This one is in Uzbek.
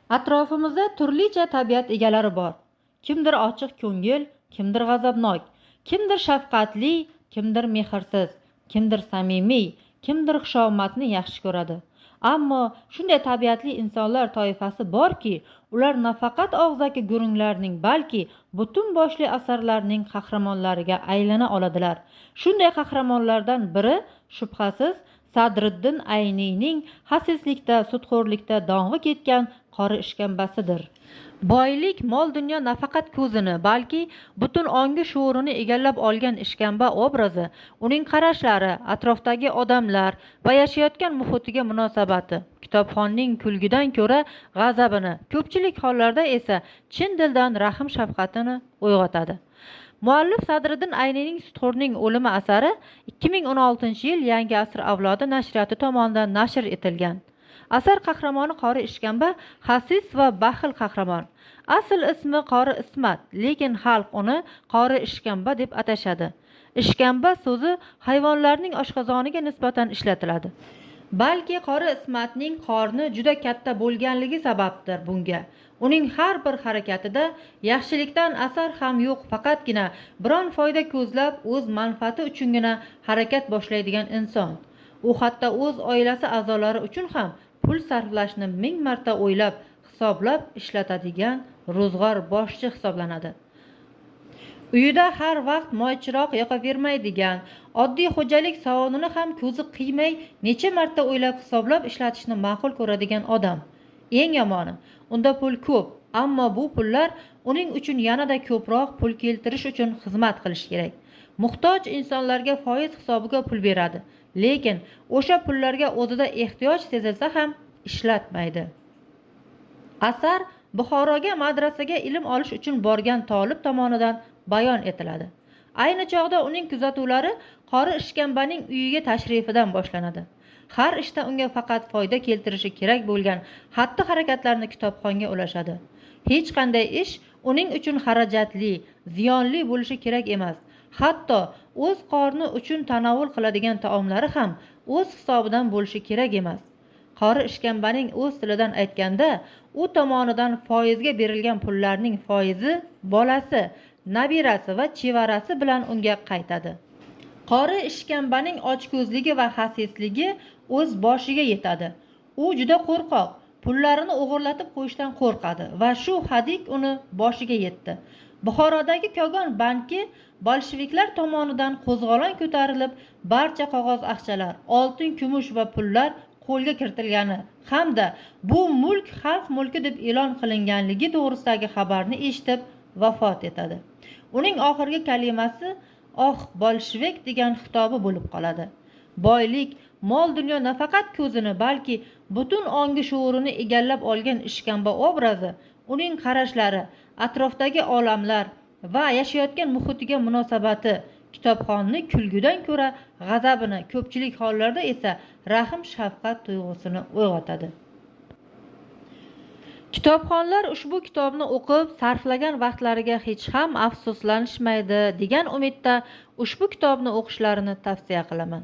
Atrofimizda turlicha tabiat egalari bor. Kimdir ochiq ko'ngil, kimdir g'azabnok, kimdir shafqatli, kimdir mehrsiz, kimdir samimiy, kimdir xushomadni yaxshi ko'radi. Ammo shunday tabiatli insonlar toifasi borki, ular nafaqat og'zaki gurunglarning, balki butun boshli asarlarning qahramonlariga aylana oladilar. Shunday qahramonlardan biri shubhasiz Sadriddin Ayniyning xasislikda, sudxo'rlikda dong'i ketgan qori ishkambasidir. Boylik, mol dunyo nafaqat ko'zini, balki butun ongi shuurini egallab olgan ishkamba obrazi, uning qarashlari, atrofdagi odamlar va yashayotgan muhitiga munosabati kitobxonning kulgidan ko'ra g'azabini, ko'pchilik hollarda esa chin dildan rahm shafqatini uyg'otadi. Muallif Sadriddin Ayniyning Sudxo'rning o'limi asari 2016-yil Yangi asr avlodi nashriyati tomonidan nashr etilgan. Asar qahramoni qori ishkamba xasis va baxil qahramon. Asl ismi qori Ismat, lekin xalq uni qori ishkamba deb atashadi. Ishkamba so'zi hayvonlarning oshqozoniga nisbatan ishlatiladi. Balki qori Ismatning qorni juda katta bo'lganligi sababdir bunga. Uning har bir harakatida yaxshilikdan asar ham yo'q, faqatgina biron foyda ko'zlab o'z manfaati uchungina harakat boshlaydigan inson. U hatto o'z oilasi a'zolari uchun ham pul sarflashni ming marta o'ylab, hisoblab ishlatadigan ro'zg'or boshchi hisoblanadi. Uyida har vaqt moychiroq yoqavermaydigan, oddiy xo'jalik savonini ham ko'zi qiymay necha marta o'ylab hisoblab ishlatishni ma'qul ko'radigan odam. Eng yomoni, unda pul ko'p, ammo bu pullar uning uchun yanada ko'proq pul keltirish uchun xizmat qilishi kerak. Muhtoj insonlarga foiz hisobiga pul beradi, lekin o'sha pullarga o'zida ehtiyoj sezilsa ham ishlatmaydi. Asar Buxoroga madrasaga ilm olish uchun borgan tolib tomonidan bayon etiladi. Ayni chog'da uning kuzatuvlari qori ishkambaning uyiga tashrifidan boshlanadi. Har ishda unga faqat foyda keltirishi kerak bo'lgan xatti-harakatlarni kitobxonga ulashadi. Hech qanday ish uning uchun xarajatli, ziyonli bo'lishi kerak emas. Hatto o'z qorni uchun tanovul qiladigan taomlari ham o'z hisobidan bo'lishi kerak emas. Qori ishkambaning o'z tilidan aytganda, u tomonidan foizga berilgan pullarning foizi bolasi, nabirasi va chevarasi bilan unga qaytadi. Qori ishkambaning ochko'zligi va xasisligi o'z boshiga yetadi. U juda qo'rqoq, pullarini o'g'irlatib qo'yishdan qo'rqadi va shu hadik uni boshiga yetdi. Buxorodagi Kogon banki bolsheviklar tomonidan qo'zg'olon ko'tarilib, barcha qog'oz aqchalar, oltin, kumush va pullar qo'lga kiritilgani hamda bu mulk xalq mulki deb e'lon qilinganligi to'g'risidagi xabarni eshitib vafot etadi. Uning oxirgi kalimasi "Oh, bolshevik" degan xitobi bo'lib qoladi. Boylik, mol dunyo nafaqat ko'zini, balki butun ongi shuurini egallab olgan ishkamba obrazi, uning qarashlari, atrofdagi olamlar va yashayotgan muhitiga munosabati kitobxonni kulgidan ko'ra g'azabini, ko'pchilik hollarda esa rahm shafqat tuyg'usini uyg'otadi. Kitobxonlar ushbu kitobni o'qib sarflagan vaqtlariga hech ham afsuslanishmaydi degan umidda ushbu kitobni o'qishlarini tavsiya qilaman.